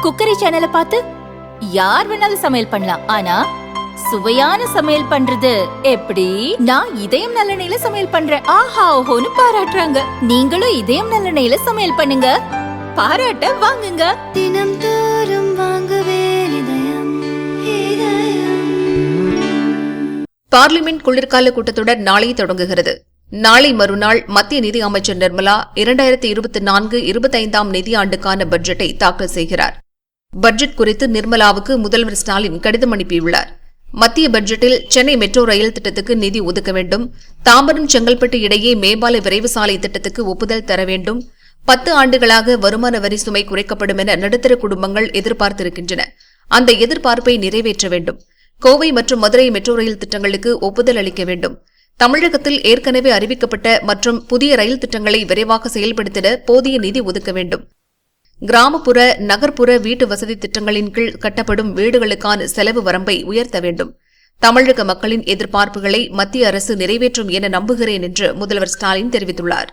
Cookery சேனலை பார்த்து யார் வேணாலும் சமையல் பண்ணலாம். ஆனா சுவையான சமையல் பண்றது எப்படி? நான் இதயம் நல்லெண்ணெயில சமையல் பண்றேன். ஆஹா ஓஹோன்னு பாராட்டுறாங்க. நீங்களும் இதயம் நல்லெண்ணெயில சமையல் பண்ணுங்க, பாராட்ட வாங்குங்க. தினம் தோறும் வாங்குவே இதயம். பார்லிமென்ட் குளிர்கால கூட்டத்தொடர் நாளை தொடங்குகிறது. நாளை மறுநாள் மத்திய நிதி அமைச்சர் நிர்மலா 2024-25 நிதியாண்டுக்கான பட்ஜெட்டை தாக்கல் செய்கிறார். பட்ஜெட் குறித்து நிர்மலாவுக்கு முதல்வர் ஸ்டாலின் கடிதம் அனுப்பியுள்ளார். மத்திய பட்ஜெட்டில் சென்னை மெட்ரோ ரயில் திட்டத்துக்கு நிதி ஒதுக்க வேண்டும், தாம்பரம் செங்கல்பட்டு இடையே மேம்பால விரைவு சாலை திட்டத்துக்கு ஒப்புதல் தர வேண்டும், 10 ஆண்டுகளாக வருமான வரி சுமை குறைக்கப்படும் என நடுத்தர குடும்பங்கள் எதிர்பார்த்திருக்கின்றன. அந்த எதிர்பார்ப்பை நிறைவேற்ற வேண்டும். கோவை மற்றும் மதுரை மெட்ரோ ரயில் திட்டங்களுக்கு ஒப்புதல் அளிக்க வேண்டும். தமிழகத்தில் ஏற்கனவே அறிவிக்கப்பட்ட மற்றும் புதிய ரயில் திட்டங்களை விரைவாக செயல்படுத்திட போதிய நிதி ஒதுக்க வேண்டும். கிராமப்புற நகர்ப்புற வீட்டு வசதி திட்டங்களின் கீழ் கட்டப்படும் வீடுகளுக்கான செலவு வரம்பை உயர்த்த வேண்டும். தமிழக மக்களின் எதிர்பார்ப்புகளை மத்திய அரசு நிறைவேற்றும் என நம்புகிறேன் என்று முதல்வர் ஸ்டாலின் தெரிவித்துள்ளார்.